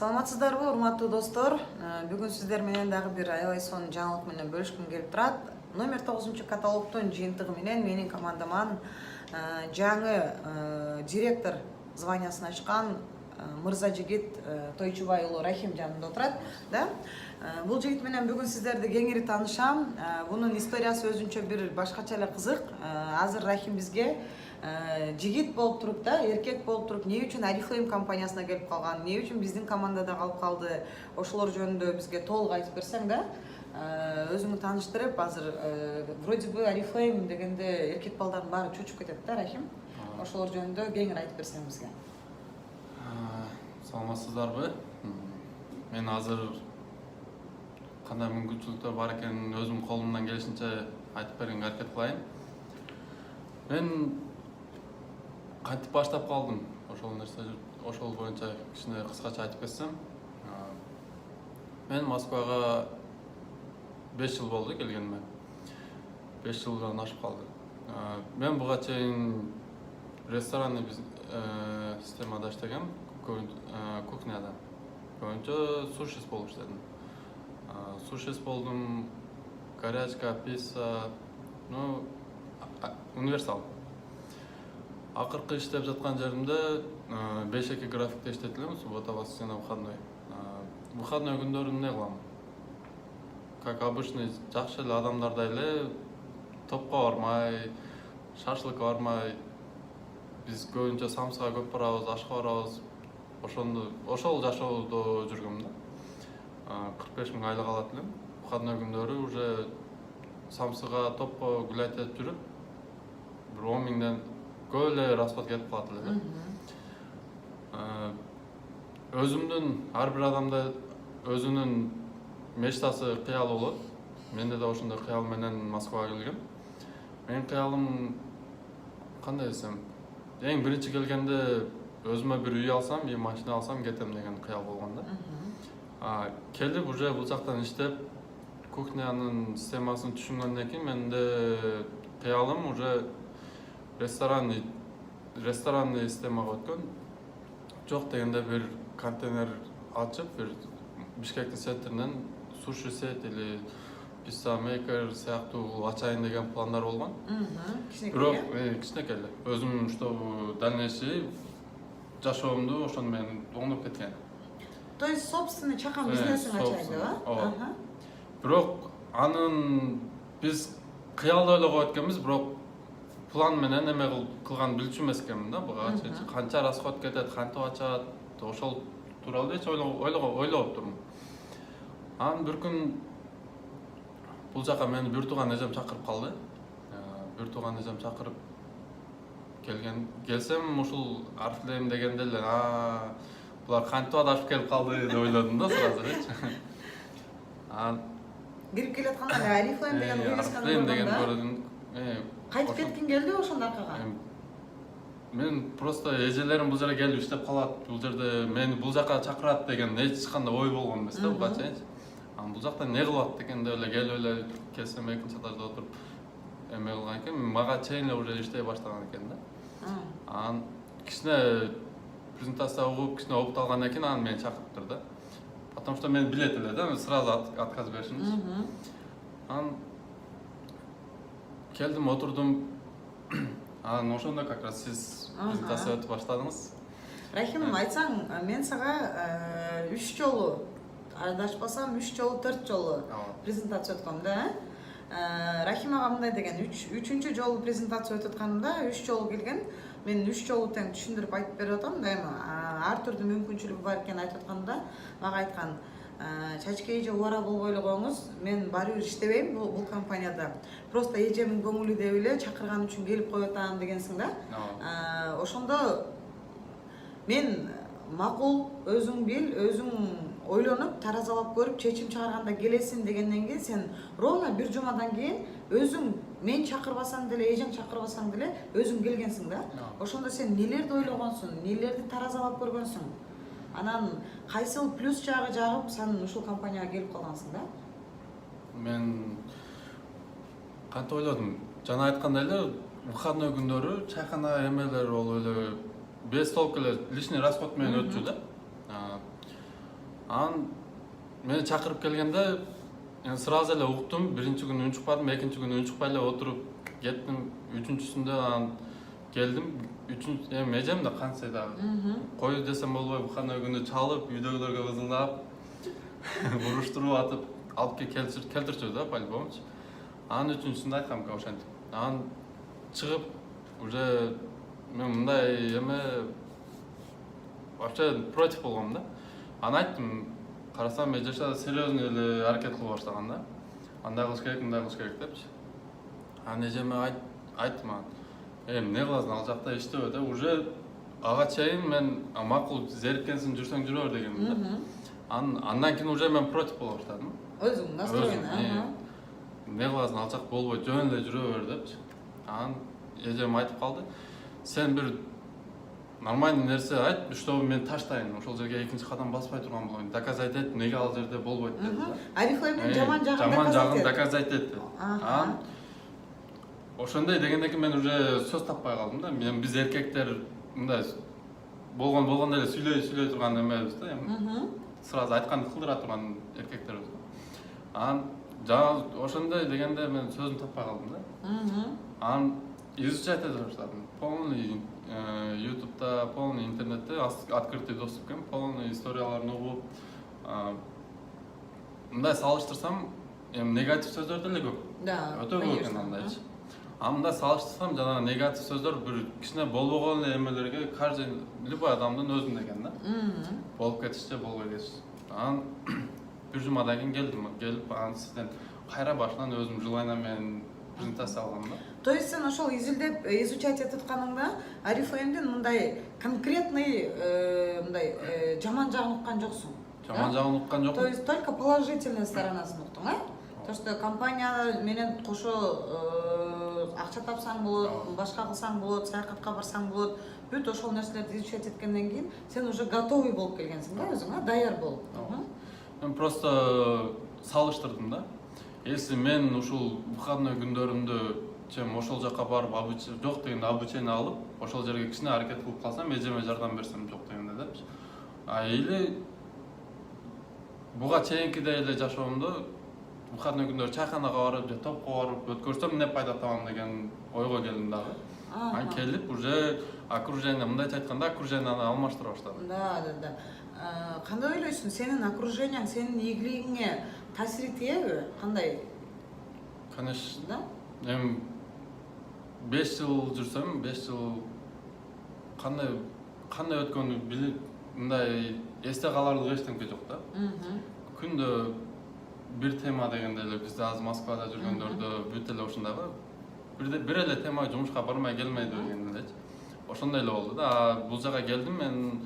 Саламатсыздарбы, урматтуу достор. Бүгүн сиздер менен дагы бир аябай сонун жаңылык менен бөлүшкүм келип турат. Номер 9 каталогдун жыйынтыгы менен менин командаман жаңы директор званиясын ачкан Мырзажигит Тойчубай уулу Рахим жанымда отурат. Да? Бул жигит менен бүгүн сиздерди кеңири таанышам. Бунун историясы өзүнчө бир башкача эле кызык. Азыр Рахим бизге жигит болуп туруп да, эркек болуп туруп, эмне үчүн Oriflame компаниясына келип калган, эмне үчүн биздин командада калып калды, ошолор жөнүндө бизге толук айтып берсең да, өзүңү тааныштырып, азыр вроде бы Oriflame дегенде эркек балдардын баары чучуп кетет да, Рахим. Ошолор жөнүндө кеңири айтып берсең бизге. Саламатсыздарбы? Мен азыр кандай мүмкүнчүлүктөр бар экенин өзүм колумдан келишинче айтып бергенге аракет кылайын. Мен кантип баштап калдым? Ошол боюнча кичине кыскача айтып кетсем. Мен Москвага 5 жыл болду келгениме. 5 жылдан ашып калды. Мен буга чейин ресторанный системада иштегем, кухняда. Көбүнчө сушист болуп иштедим. Сушист болдум, горячка, пицца, универсал. Акыркы иштеп жаткан жеримде 5-2 графикте иштейт элем, суббота, воскресенье, выходной. Выходной күндөрү эмне кылам? Как обычный жакшы эле адамдардай эле топко бармай, шашлыкка бармай, биз көбүнчө самсыга көп барабыз, ашка барабыз. Ошол жашоодо жүргөм да. 45 000 айлык алат элем. Выходной күндөрү уже самсыга, топко гулять этип жүрүп, бир 10 000ден көп эле расход кетип калат эле да. Өзүмдүн ар бир адамда өзүнүн мечтасы, кыялы болот. Менде да ошондой кыял менен Москвага келгем. Менин кыялым кандай десем, эң биринчи келгенде өзүмө бир үй алсам, бир машина алсам кетем деген кыял болгон да. Келип уже бул жактан иштеп, кухнянын системасын түшүнгөндөн кийин менде кыялым уже ресторанный системага өткөн. Жок дегенде бир контейнер ачып, бир Бишкектин центринен суши сет или пицца мейкер сыяктуу ачайын деген пландар болгон. Бирок кичинекей эле. Өзүм что дальнейший жашоомду ошону менен оңдоп кеткен. То есть собственный чакан бизнесин ачайын деп, Бирок анын биз кыялда ойлогон экенбиз, бирок план менен эме кылган билчү эмес экенмин да. Буга канча расход кетет, кантип ачат, ошол тууралуу эч ойлобоптурмун. Анан бир күн бул жака мени бир тууган эжем чакырып калды. Бир тууган эжем чакырып келсем ушул Oriflame дегенде эле, булар кантип адашып келип калды деп ойлодум да сразу. Кирип келатканда Oriflame деген көрдүм. Кайтып кеткин келди ошондо аркага? Мен просто эжелерим бул жерге келип иштеп калат, бул жерде мени бул жака чакырат деген эч кандай ой болгон эмес да буга чейин. Бул жакта эмне кылып атат дегенде эле келип эле келсем экинчи этажда отуруп эме кылган экен, мага чейин эле уже иштей баштаган экен да. Анан кичине презентация угуп, кичине опыт алгандан кийин анан мени чакырыптыр да. Потому что мен билет эле да, сразу отказ беришимчи. Анан келдим, отурдум. Анан ошондо как раз сиз презентация өтүп баштадыңыз. Рахим, айтсаң, мен сага 3 жолу, адашпасам 3 жолу, 4 жолу презентация өткөм да. Рахим ага мындай деген, 3-чү жолу презентация өтүп атканымда 3 жолу келген. Мен 3 жолу тең түшүндүрүп айтып берип атам, дайыма ар түрдүү мүмкүнчүлүгү бар экенин айтып атканда, мага айткан, чачкей же убара болбой эле коюңуз, мен баары бир иштебейм бул компанияда. Просто эжемдин көңүлү деп эле чакырган үчүн келип коюп атам дегенсиң да. Ошондо мен макул, өзүң бил, өзүң ойлонуп, таразалап көрүп, чечим чыгарганда келесиң дегенден кийин сен ровно бир жумадан кийин өзүң мен чакырбасаң деле, эжең чакырбасаң деле өзүң келгенсиң да. Ошондо сен нелерди ойлогонсуң, нелерди таразалап көргөнсүң? Анан кайсыл плюс жагы жагып, сен ушул компанияга келип калгансың да? Мен кантип ойлодум? Жана айткандай эле, выходной күндөрү чайкана эмелер болуп эле 5 толк эле лишний расход менен өтчү да. Анан мени чакырып келгенде сразу эле уктум. Биринчи күнү үн чыкпадым, экинчи күнү үн чыкпай эле отуруп кеттим. Үчүнчүсүндө анан келдим. Эми эжем да кантсе дагы. Кой десем болбой, буханный күнү чалып, үйдөгүлөргө ызылдап, уруштуруп атып, алып келтирчү да, по-любомучу. Анан үчүнчүсүндө айткам ошентип. Анан чыгып уже мен мындай вообще против болгом да. Анан айттым, карасам эжеша серьезный эле аракет кылып баштаган да. Андай кылыш керек, мындай кылыш керек депчи. Анан эжеме айттым анан. Эмне кыласың, ал жакта иштебе да. Уже ага чейин мен макул зериккенсиң жүрсөң жүрө бер дегенмин да. Андан кийин уже мен против боло баштадым. Өзүң настроен, Эмне кыласың, ал жак болбойт, жөн эле жүрө бер депчи. Анан эжем айтып калды. Сен бир нормальный нерсе айт, чтобы мен таштайын, ошол жерге экинчи кадам баспай турган болоюн. Доказать эт, эмнеге ал жерде болбойт деп. Арифлемдин жаман жагын доказать эт. Анан ошондой дегенден кийин мен уже сөз таппай калдым да. Мен биз эркектер мындай болгон эле сүйлөй турган эмебиз да. Сразу айтканды кылдыра турган эркектербиз. Анан жана ошондой дегенде мен сөзүм таппай калдым да. Анан изучать ете баштадым. Полный YouTube'да, полный интернетте открытый доступкем, полный историяларын угуп, мындай салыштырсам, негатив сөздөр деле көп. Да, өтө көп экен андайчы. Мындай салыштырсам, жанагы негатив сөздөр бир кичине болбогон эле эмелерге каждый любой адамдын өзүндө экен да. Болуп кетишчи, болбой кетишчи. Анан бир жумадан кийин келип, анан сизден кайра башынан өзүм желание менен презентация алгам да. То есть сен ошол изилдеп, изучать этип атканыңда Арифлемдин мындай конкретный мындай жаман жагын уккан жоксуң. Жаман жагын уккан жокмун. То есть только положительный сторонасын уктуң, То что компания менен кошо акча тапсаң болот, башка кылсаң болот, саякатка барсаң болот, бүт ошол нерселерди изучать эткенден кийин сен уже готовый болуп келгенсиң да өзүң, даяр болуп. Мен просто салыштырдым да. Если мен ушул выходной күндөрүмдө ошол жака барып жок дегенде обучение алып, ошол жерге кичине аракет кылып калсам, эжеме жардам берсем жок дегенде депчи. Или буга чейинкидей эле жашоомдо выходной күндөрү чайканага барып, же топко барып өткөрсөм эмне пайда табам деген ойго келдим дагы. Анан келип уже окружение, мындайча айтканда, окружениени алмаштыра баштадым. Да. Кандай ойлойсуң, сенин окруженияң сенин ийгилигиңе таасир тийеби? Кандай? Конечно. Да? 5 жыл жүрсөм, 5 жыл кандай өткөнү билип, мындай эсте каларлык эчтеме жок да. Күндө бир тема дегенде эле бизде азыр Москвада жүргөндөрдө бүт эле ушундайбы. Бир эле тема жумушка бармай келмейди деген элечи. Ошондой эле болду да. Бул жака келдим мен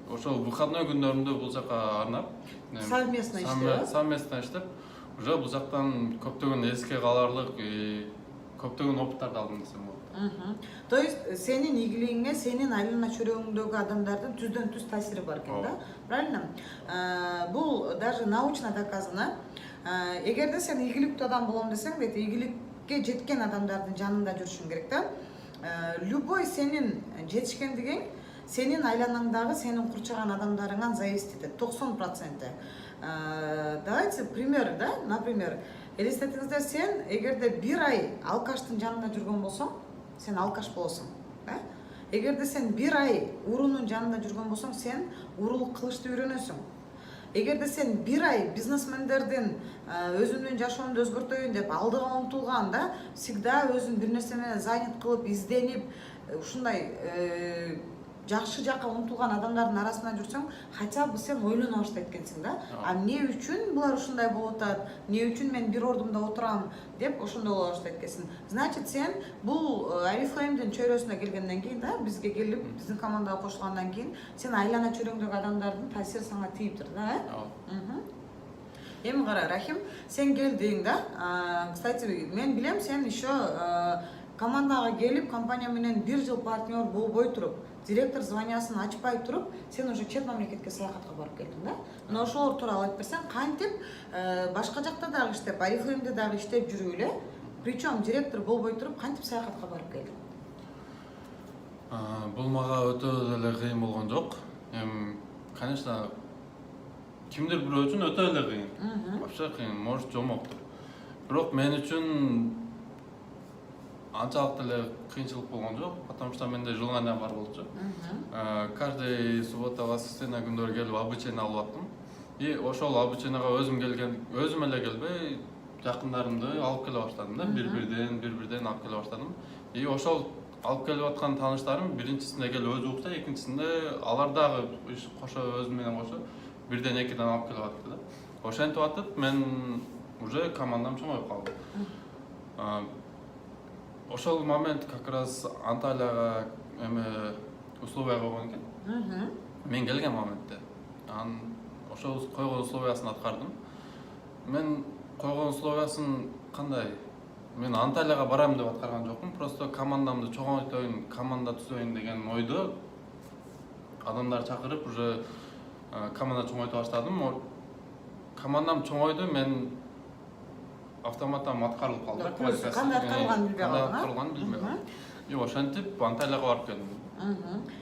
ошол выходной күндөрүмдө бул жака арнап совместно иштеп, уже бул жактан көптөгөн эске каларлык көптөгөн опыттарды алдым десем болот. То есть сенин ийгилигиңе, сенин айлана чөйрөгүңдөгү адамдардын түздөн түз таасири бар экен да? Правильно? Бул даже научно доказано. Эгерде сен ийгиликтүү адам болом десең, дейт, ийгиликке жеткен адамдардын жанында жүрүшүң керек да. Любой сенин жетишкендигиң сенин айланаңдагы сенин курчаган адамдарыңан зависит этет, 90%. Давайте пример, да? Например, элестетиңиздер, сен эгерде бир ай алкаштын жанында жүргөн болсоң, сен алкаш болосуң, да? Эгерде сен бир ай уруунун жанында жүргөн болсоң, сен уруулук кылышты үйрөнөсүң. Эгерде сен бир ай бизнесмендердин өзүмдүн жашоомду өзгөртөйүн деп алдыга умтулган да, всегда өзүн бир нерсе менен занят кылып, изденип, ушундай жакшы жакка умтулган адамдардын арасында жүрсөң, хотя бы сен ойлоно баштайт экенсиң да. Эмне үчүн булар ушундай болуп атат? Эмне үчүн мен бир ордумда отурам деп ошондой боло баштайт экенсиң. Значит, сен бул Арифлемдин чөйрөсүнө келгенден кийин да, бизге келип, биздин командага кошулгандан кийин, сен айлана чөйрөңдөгү адамдардын таасири сага тийиптир да, Эми кара, Рахим, сен келдиң да. Кстати, мен билем, сен еще командага келип, компания менен 1 жыл партнер болбой туруп, директор званиясын ачпай туруп, сен уже чет мамлекетке саякатка барып келдиң да. Мына ошолор тууралуу айтып берсең, кантип башка жакта дагы иштеп, Арифлемде дагы иштеп жүрүп эле, причем директор болбой туруп, кантип саякатка барып келдиң? Бул мага өтө деле кыйын болгон жок. Конечно, кимдир бирөө үчүн өтө эле кыйын. Вообще кыйын, может жомоктур. Бирок мен үчүн анчалык деле кыйынчылык болгон жок, потому что менде желание бар болчу. Каждый суббота, воскресенье күндөрү келип обучение алып аттым. И ошол обучениега өзүм эле келбей, жакындарымды алып келе баштадым да, бир-бирден алып келе баштадым. И ошол алып келип аткан тааныштарым биринчисинде келип өзү укса, экинчисинде алар дагы кошо өзүм менен кошо бирден экиден алып келип атты да. Ошентип атып мен уже командам чоңоюп калды. Ошол момент как раз Анталияга условия койгон экен. Мен келген моментте. Ошол койгон условиясын аткардым. Мен койгон условиясын кандай? Мен Анталияга барам деп аткарган жокмун. Просто командамды чоңойтоюн, команда түзөйүн деген ойдо адамдар чакырып уже команда чоңойто баштадым. Командам чоңойду, мен автоматтан аткарылып калды. Кандай аткарылганын билбей калдың. Аткарылганын билбей калдым. И ошентип Анталияга барып келдим.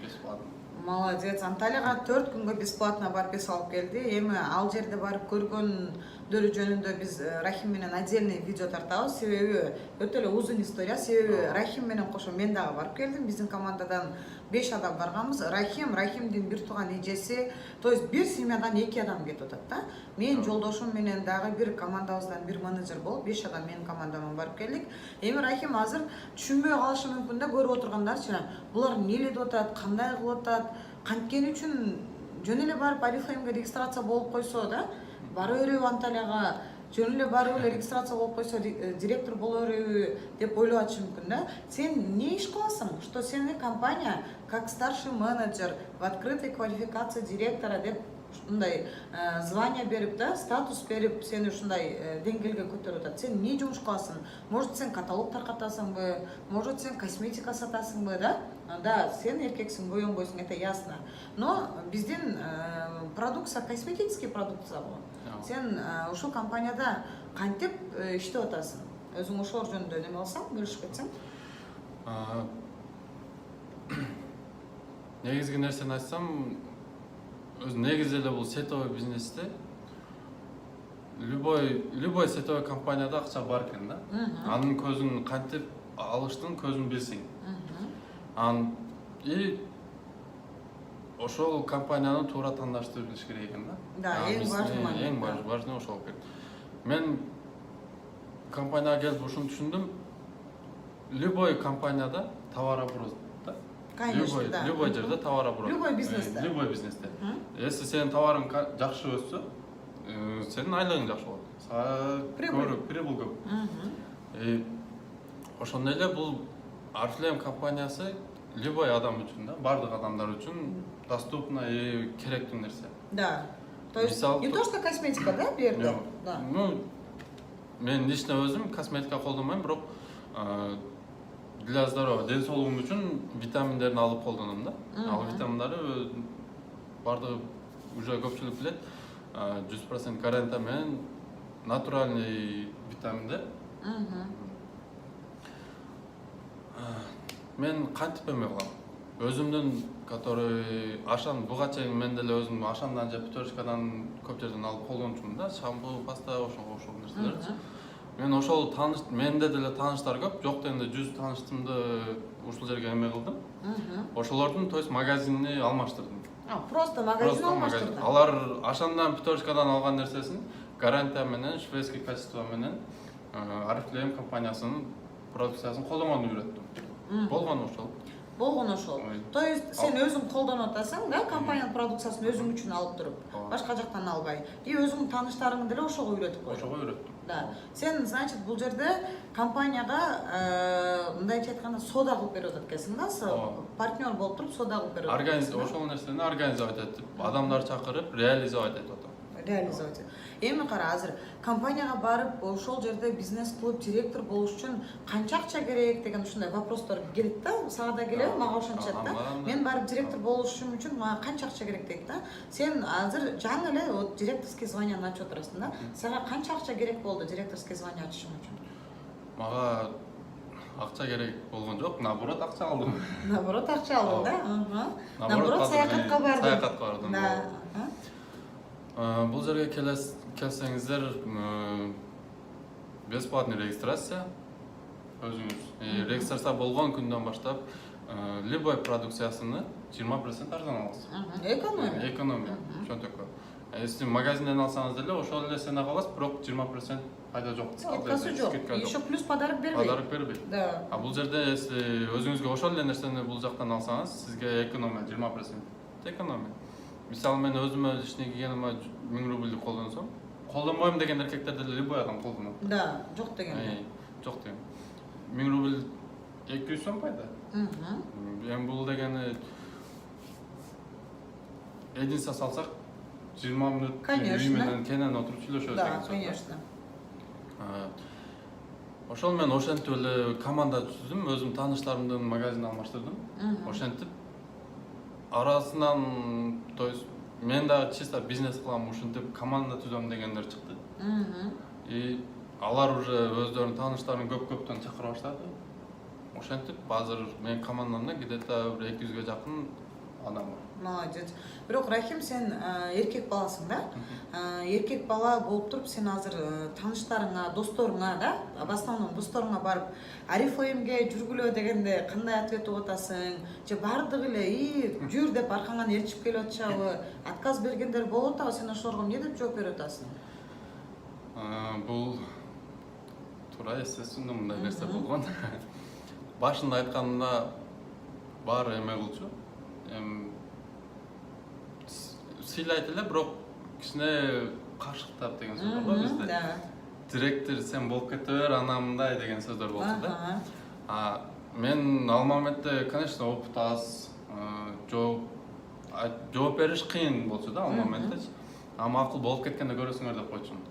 Бесплатно. Молодец. Анталияга 4 күнгө бесплатно барып эс алып келди. Эми ал жерде барып көргөндөрү жөнүндө биз Рахим менен отдельный видео тартабыз. Себеби өтө эле узун история. Себеби Рахим менен кошо мен дагы барып келдим. Биздин командадан 5 адам барганбыз. Рахимдин бир тууган эжеси, то есть бир семьядан 2 адам кетип атат да. Мен жолдошум менен дагы бир командабыздан бир менеджер болуп 5 адам менин командаман барып келдик. Эми Рахим азыр түшүнбөй калышы мүмкүн да, көрүп отургандарчы. Булар эмне деп атат, кандай кылып атат, канткени үчүн жөн эле барып Oriflame'га регистрация болуп койсо да, бара береби Анталияга, жөн эле барып эле регистрация болуп койсо директор боло береби деп ойлоп атышы мүмкүн да. Сен эмне иш кыласың? Что сени компания как старший менеджер в открытой квалификации директора деп ушундай звание берип да, статус берип сени ушундай деңгээлге көтөрүп атат. Сен эмне жумуш кыласың? Может сен каталог таркатасыңбы? Может сен косметика сатасыңбы, да? Да, сен эркексиң, боюңбойсуң, это ясно. Но биздин продукция косметический продукция болот. Сен ушул компанияда кантип иштеп атасың? Өзүң ошол жөнүндө неме кылсаң, бөлүшүп кетсең? Негизги нерсени айтсам, негизи эле бул сетевой бизнесте любой сетевой компанияда акча бар экен да. Анын көзүн кантип алыштын көзүн билсең. И ошол компаниянын туура тандашты билиш керек экен да. Да, эң важный ошол экен. Мен компанияга келип ушуну түшүндүм. Любой компанияда товарооборот да. Конечно, да. Любой жерде товарооборот. Любой бизнесте. Любой бизнесте. Если сенин товарың жакшы өссө, сенин айлыгың жакшы болот. Прибыль көп. Ошондой эле бул Oriflame компаниясы любой адам үчүн да, бардык адамдар үчүн доступно и керектүү нерсе. Да. То есть не то что косметика, да, бу жерде? Да. Мен лично өзүм косметика колдонбойм, бирок для здоровья, ден соолугум үчүн витаминдерин алып колдоном да. Ал витаминдары бардыгы уже көпчүлүк билет. 100% гарантия менен натуральный витаминдер. Мен кантип эме кылам? Өзүмдүн, который ашан буга чейин мен деле өзүм ашандан же пятерочкадан көп жерден алып колдончумун да, шампунь, паста, ошол нерселерди. Мен ошол менде деле тааныштар көп, жок дегенде 100 тааныштымды ушул жерге эме кылдым. Ошолордун, то есть магазинини алмаштырдым. Просто магазин алмаштырдым. Алар ашандан пятерочкадан алган нерсесин гарантия менен, шведский качество менен Oriflame компаниясынын продукциясын колдонгонду үйрөттүм. Болгон ошол. То есть сен өзүң колдонуп атасың да, компаниянын продукциясын өзүң үчүн алып туруп, башка жактан албай. И өзүң тааныштарыңды деле ошого үйрөтүп койдуң. Ошого үйрөттүм. Да. Сен, значит, бул жерде компанияга мындайча айтканда сода кылып берип атат экенсиң да, партнер болуп туруп сода кылып берип атат. Ошол нерсени организовать этип, адамдар чакырып, реализовать этип атам. Реализовать. Эми кара, азыр компанияга барып, ошол жерде бизнес кылып, директор болуш үчүн канча акча керек деген ушундай вопростор келет да, сага да келеби, мага ошончот да. Мен барып директор болушум үчүн мага канча акча керек дейт да. Сен азыр жаңы эле директорский званияны ачып отурасың да. Сага канча акча керек болду директорский звание ачышың үчүн? Мага акча керек болгон жок, наоборот акча алдым. Наоборот акча алдың да? Наоборот саякатка бардың. Саякатка бардым. Да. Бул жерге келсеңиздер бесплатный регистрация өзүңүз регистрация болгон күндөн баштап любой продукциясыны 20% арзан аласыз. Экономия. Ошентип. Если магазинден алсаңыз деле ошол эле ценага аласыз, бирок 20% пайда жок. Скидкасы жок. Еще плюс подарок бербейт. Подарок бербейт. Да. А бул жерде если өзүңүзгө ошол эле нерсени бул жактан алсаңыз, сизге экономия 20%. Экономия. Мисалы мен өзүмө ишине кийгениме 1000 рубль колдонсом, колдонбойм деген эркектер деле любой адам колдонот. Да, жок дегенде. Жок деген. 1000 рубль 200 сом пайда. Эми бул дегени единица салсак 20 мүнөт үй менен кенен отуруп сүйлөшөбүз деген сөз. Да, конечно. Ошол мен ошентип эле команда түздүм, өзүм тааныштарымдын магазин алмаштырдым. Ошентип арасынан, то есть мен дагы чисто бизнес кылам, ушинтип команда түзөм дегендер чыкты. И алар уже өздөрүнүн тааныштарын көптөн чакыра баштады. Ошентип азыр менин командамда где-то 200ге жакын адам бар. Молодец. Бирок Рахим, сен эркек баласың да? Эркек бала болуп туруп сен азыр тааныштарыңа, досторуңа да, в основном досторуңа барып, Арифлеймге жүргүлө дегенде кандай ответ болуп атасың? Же бардыгы эле жүр деп аркаңан ээрчип келип атышабы? Отказ бергендер болуп атабы? Сен ошолорго эмне деп жооп берип атасың? Бул туура естесиңер мындай нерсе болгон. Башында айтканымда баары эме кылчу. Сыйлайт эле, бирок кичине каршылыктап деген сөз бар бизде. Да. Директор сен болуп кете бер, ана мындай деген сөздөр болчу да. Мен ал моментте, конечно, опыт аз, жооп бериш кыйын болчу да ал моментте. Макул болуп кеткенде көрөсүңөр деп койчумун.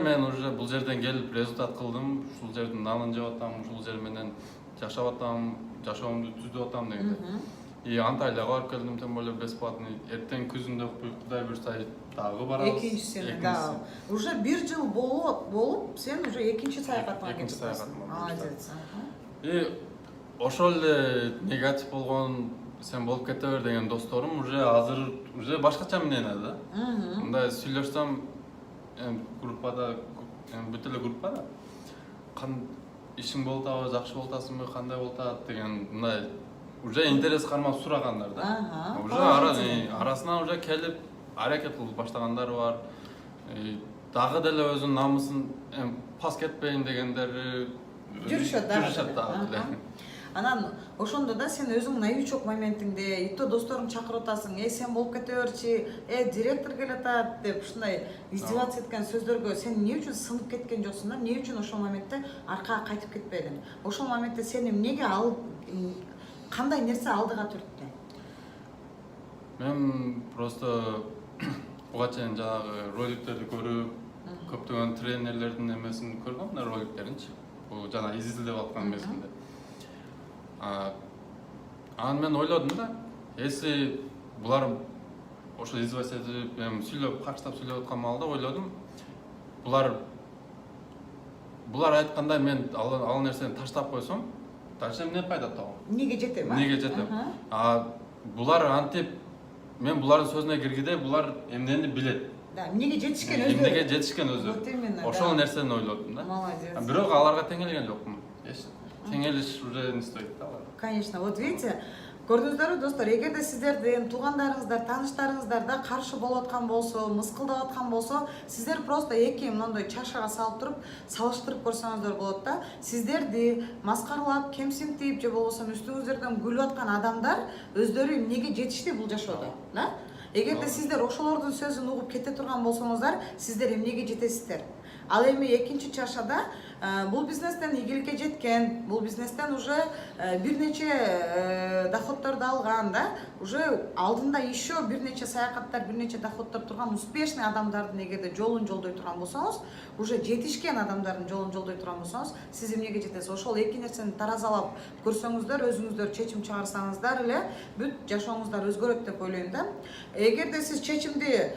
Мен бул жерден келип результат кылдым, ушул жердин нанын жеп атам, ушул жер менен жашап атам, жашоомду түзүп атам дегенде. И Анталияга барып келдим, тем более бесплатный. Эртең күзүндө Кудай буйрса дагы барабыз. Экинчисине, да. Уже 1 жыл болуп, сен уже экинчи саякатыңа кетип атасың. Молодец. И ошол эле негатив болгон, сен болуп кете бер деген досторум азыр уже башкача мнение да. Мындай сүйлөшсөм, группада, бүт эле группада ишиң болуп атабы, жакшы болуп атасыңбы, кандай болуп атат деген мындай уже интерес кармап сурагандар да. Уже арасынан уже келип аракет кылып баштагандар бар. Дагы деле өзүнүн намысын пас кетпейин дегендер жүрүшөт дагы. Анан ошондо да сен өзүңдүн новичок моментиңде, и то досторуң чакырып атасың, сен болуп кете берчи, директор келатат деп ушундай издеваться эткен сөздөргө сен эмне үчүн сынып кеткен жоксуң да? Эмне үчүн ошол моментте аркага кайтып кетпедиң? Ошол моментте сени эмнеге кандай нерсе алдыга түрттү? Мен просто буга чейин жанагы роликтерди көрүп, көптөгөн тренерлердин эмесин көргөм, роликтеринчи. Бул жана изилдеп аткан мезгилде. Анан мен ойлодум да, если булар ошо издеваться этип, сүйлөп, карштап сүйлөп аткан маалда ойлодум, булар айткандай мен ал нерсени таштап койсом, дальше эмне пайда табам? Эмнеге жетем? Эмнеге жетем? Булар антип, мен булардын сөзүнө киргиде, булар эмнени билет. Да, эмнеге жетишкен өздөрү. Эмнеге жетишкен өздөрү. Ошол нерсени ойлодум да. Молодец. Бирок аларга тең келген жокмун. Теңелиш уже не стоит да. Конечно, вот видите, көрдүңүздөрбү достор, эгерде сиздердин туугандарыңыздар, тааныштарыңыздарда каршы болуп аткан болсо, мыскылдап аткан болсо, сиздер просто эки мондой чашага салып туруп, салыштырып көрсөңүздөр болот да. Сиздерди маскаралап, кемсинтип же болбосо үстүңүздөрдөн күлүп аткан адамдар өздөрү эмнеге жетишти бул жашоодо, да? Эгерде сиздер ошолордун сөзүн угуп кете турган болсоңуздар, сиздер эмнеге жетесиздер? Ал эми экинчи чашада бул бизнестен ийгиликке жеткен, бул бизнестен уже бир нече доходторду алган да, уже алдында еще бир нече саякаттар, бир нече доходтор турган успешный адамдардын эгерде жолун жолдой турган болсоңуз, уже жетишкен адамдардын жолун жолдой турган болсоңуз, сиз эмнеге жетесиз? Ошол эки нерсени таразалап көрсөңүздөр, өзүңүздөр чечим чыгарсаңыздар эле бүт жашооңуздар өзгөрөт деп ойлойм да. Эгерде сиз чечимди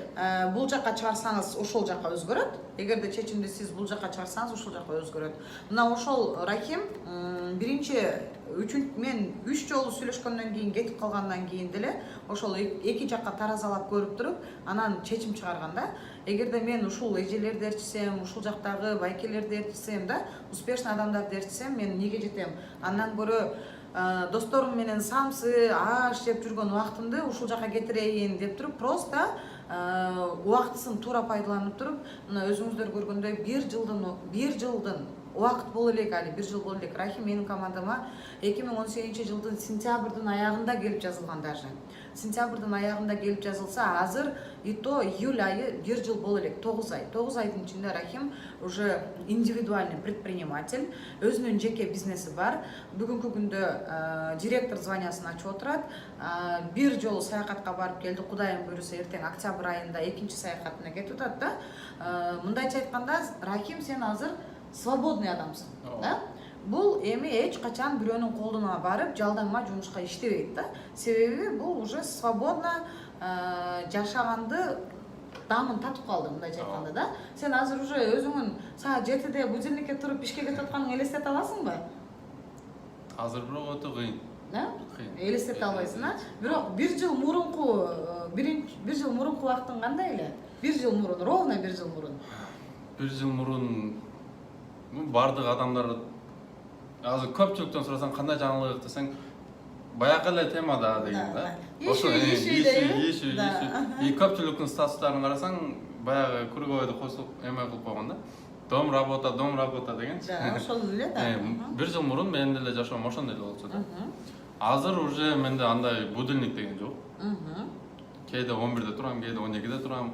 бул жакка чыгарсаңыз, ошол жакка өзгөрөт. Эгерде чечимди ичинде сиз бул жака чыгарсаңыз ушул жака өзгөрөт. Мына ошол Рахим биринчи мен 3 жолу сүйлөшкөндөн кийин кетип калгандан кийин деле ошол эки жакка таразалап көрүп туруп анан чечим чыгарган да. Эгерде мен ушул эжелерди ээрчисем, ушул жактагы байкелерди ээрчисем да, успешный адамдарды ээрчисем, мен эмнеге жетем? Андан көрө досторум менен самсы аш жеп жүргөн убактымды ушул жака кетирейин деп туруп просто убактысын туура пайдаланып туруп, мына өзүңүздөр көргөндөй 1 жылдын убакыт боло элек, али 1 жыл боло элек. Рахим менин командама 2018-жылдын сентябрдын аягында келип жазылган даже. Сентябрдын аягында келип жазылса, азыр ито июль айы 1 жыл боло элек, 9 ай. 9 айдын ичинде Рахим уже индивидуальный предприниматель, өзүнүн жеке бизнеси бар. Бүгүнкү күндө директор званиясын ачып отурат. 1 жолу саякатка барып келди. Кудайым буйруса эртең октябрь айында экинчи саякатына кетип атат да. Мындайча айтканда, Рахим, сен азыр свободный адамсың, да? Бул эми эч качан бирөөнүн колуна барып, жалданма жумушка иштебейт да. Себеби бул уже свободно жашаганды дамын татып калды, мындайча айтканда да. Сен азыр уже өзүңүн саат 7-де будильникке туруп ишке кетип атканыңды элестете аласыңбы? Азыр бирок өтө кыйын. Да? Элестете албайсың, а? Бирок 1 жыл мурунку 1 жыл мурунку убактың кандай эле? 1 жыл мурун, ровно 1 жыл мурун. 1 жыл мурун бардык адамдар азыр көпчүлүктөн сурасаң кандай жаңылык десең, баягы эле темада деген да. Ошо иш и көпчүлүктүн статустарын карасаң, баягы круговойду косуп эме кылып койгон да. Дом работа дегенчи. Да, ошол эле да. 1 жыл мурун менин деле жашоом ошондой эле болчу да. Азыр уже менде андай будильник деген жок. Кээде 11-де турам, кээде 12-де турам.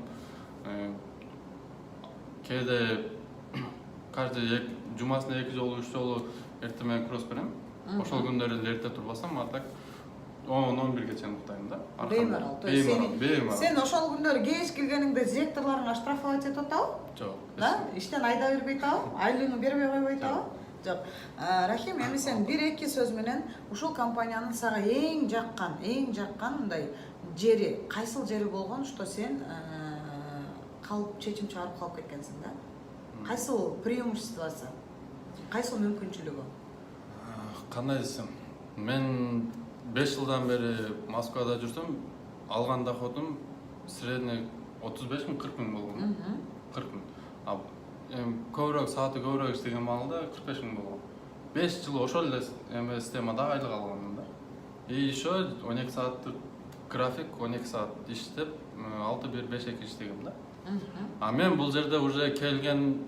Кээде каждый жумасына 2 жолу 3 жолу эртең менен кросс берем. Ошол күндөрү эрте турбасам, а так 10-11ге чейин уктайм да. Беймарал. То есть сен ошол күндөрү кеч келгениңде директорлоруң штрафовать этип атабы? Жок. Да? Иштен айда бербей атабы? Айлыгын бербей койбой атабы? Жок. Рахим, эми сен 1-2 сөз менен ушул компаниянын сага эң жаккан мындай жери, кайсыл жери болгон, что сен калып чечим чыгарып калып кеткенсиң да? Кайсыл преимуществосы? Кайсыл мүмкүнчүлүгү? Кандай десем, мен 5 жылдан бери Москвада жүрсөм, алган доходум средний 35 000 40 000 болгон. 40 000. Көбүрөөк сааты көбүрөөк иштеген маалда 45 000 болгон. 5 жыл ошол эле системада айлык алганмын да. И еще 12 сааттык график, 12 саат иштеп, 6-1-5-2 иштегем да. А мен бул жерде уже келдим,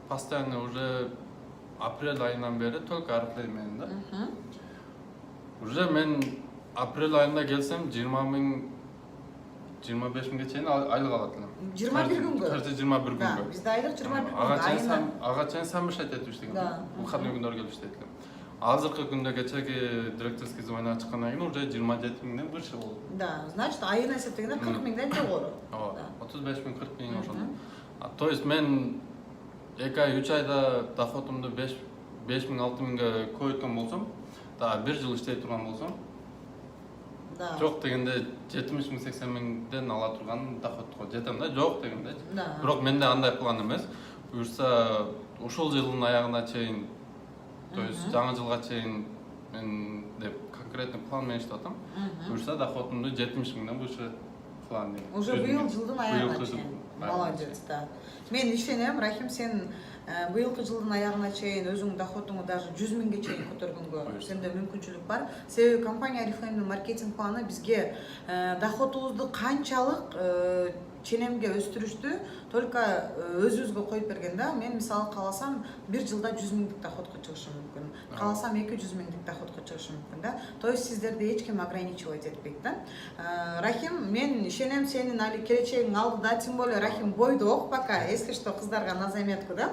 постоянно уже апрель айынан бери только арплейм мен да. Уже мен апрель айында келсем 20 000 25 000ге чейин айлык алат элем. 21 күнгө. Каждый 21 күнгө. Да, бизде айлык 21 күнгө. Ага чейин совмещать этип иштегем да. Выходной күндөр келип иштейт элем. Азыркы күндө кечеги директорский звания чыккандан кийин уже 27 000ден выше болду. Да, значит, айына эсептегенде 40 000ден жогору. Ооба, 35 000 40 000 ошондой. То есть мен 2 ай 3 айда доходумду 5 000 6 000га көйткөн болсом, да 1 жыл иштей турган болсом, жок дегенде 70 000 80 000ден ала турган доходко жетем да, жок дегенде. Бирок менде андай план эмес. Буюрса ушул жылдын аягына чейин, то есть жаңы жылга чейин мен деп конкретный план менен иштеп атам. Буюрса доходумду 70 000ден выше план менен. Уже быйыл жылдын аягына чейин. Молодец, да. Мен ишенем, Рахим, сен быйылкы жылдын аягына чейин өзүңдүн доходуңду даже 100 000ге чейин көтөргөнгө сенде мүмкүнчүлүк бар. Себеби компания Oriflame'дин маркетинг планы бизге доходубузду канчалык ченемге өстүрүштү только өзүбүзгө коюп берген да. Мен мисалы кааласам 1 жылда 100 000дик доходко чыгышым мүмкүн. Кааласам 200 000дик доходко чыгышым мүмкүн да. То есть сиздерди эч ким ограничивать этпейт да. Рахим, мен ишенем сенин али келечегиң алдыда, тем более Рахим бойдок пока, если что, кыздарга на заметку да.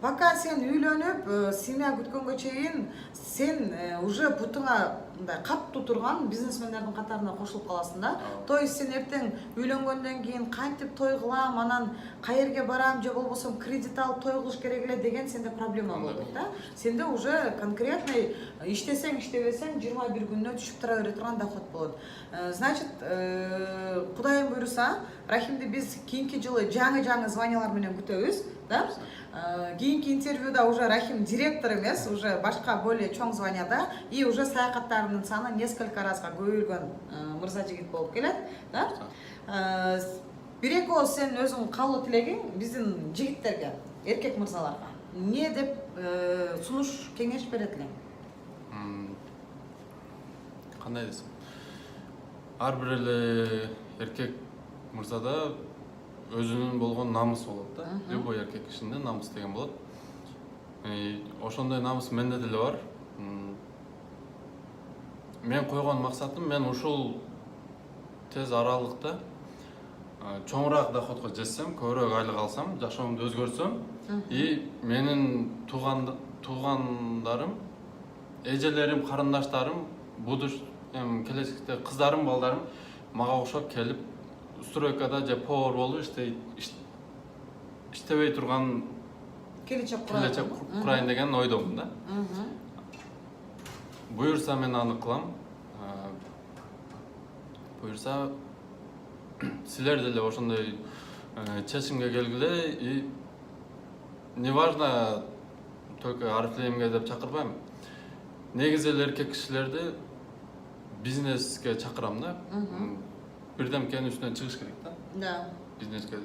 Пока сен үйлөнүп, семья күткөнгө чейин сен уже бутуңа мындай каттуу турган бизнесмендердин катарына кошулуп каласың да. То есть сен эртең үйлөнгөндөн кийин кантип той кылам, анан каерге барам же болбосо кредит алып той кылыш керек эле деген сенде проблема болот да. Сенде уже конкретный иштесең иштебесең 21 күнүнө түшүп тура бере турган доход болот. Значит, Кудайым буйруса, Рахимди биз кийинки жылы жаңы званиялар менен күтөбүз, да? Кийинки интервьюда уже Рахим директор эмес, уже башка более чоң званияда и уже саякаттарынын саны несколько разга көбөйгөн мырза жигит болуп келет, да? Бир эки ооз сен өзүң каалоо тилегиң биздин жигиттерге, эркек мырзаларга эмне деп сунуш кеңеш берет элең? Кандай десем? Ар бир эле эркек мырзада өзүнүн болгон намысы болот да. Любой эркек кишинде намыс деген болот. Ошондой намыс менде деле бар. Мен койгон максатым, мен ушул тез аралыкта чоңураак доходго жетсем, көбүрөөк айлык алсам, жашоомду өзгөртсөм, и менин туугандарым, эжелерим, карындаштарым, келечекте кыздарым, балдарым мага окшоп келип стройкада же повар болуп иштебей турган келечек курайын деген ойдомун да. Буюрса мен аны кылам. Буюрса силер деле ошондой чечимге келгиле, и неважно только арифлейимге деп чакырбайм. Негизи эле эркек кишилерди бизнеске чакырам да. Бирдемкенин үстүнөн чыгыш керек да. Да. Бизнеске.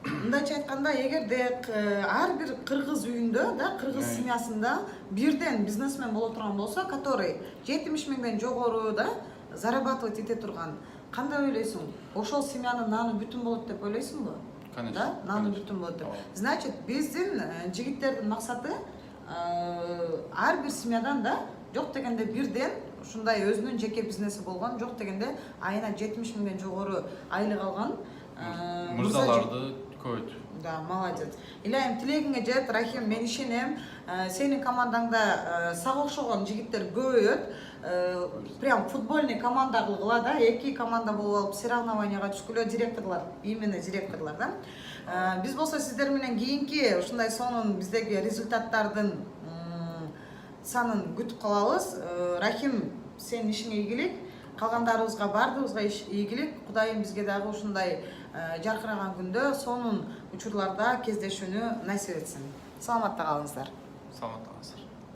Мындайча айтканда, эгерде ар бир кыргыз үйүндө, да, кыргыз семьясында бирден бизнесмен боло турган болсо, который 70 миңден жогору, да, зарабатывать эте турган, кандай ойлойсуң? Ошол семьянын наны бүтүн болот деп ойлойсуңбу? Конечно. Да, наны бүтүн болот деп. Значит, биздин жигиттердин максаты ар бир семьядан, да, жок дегенде бирден ушундай өзүнүн жеке бизнеси болгон, жок дегенде айына 70 миңден жогору айлык алган мырзаларды көбөйт. Да, молодец. Илайым тилегиңе жет, Рахим, мен ишенем. Сенин командаңда сага окшогон жигиттер көбөйөт. Прям футбольный команда кылгыла, да, 2 команда болуп алып соревнованияга түшкүлө, директорлор, именно директорлор, да. Биз болсо сиздер менен кийинки ушундай сонун биздеги результаттардын санын күтүп калабыз. Рахим, сенин ишиңе ийгилик, калгандарыбызга баардыгыбызга ийгилик. Кудайым бизге дагы ушундай жаркыраган күндө сонун учурларда кездешүүнү насип этсин. Саламатта калыңыздар. Саламатта калыңыздар.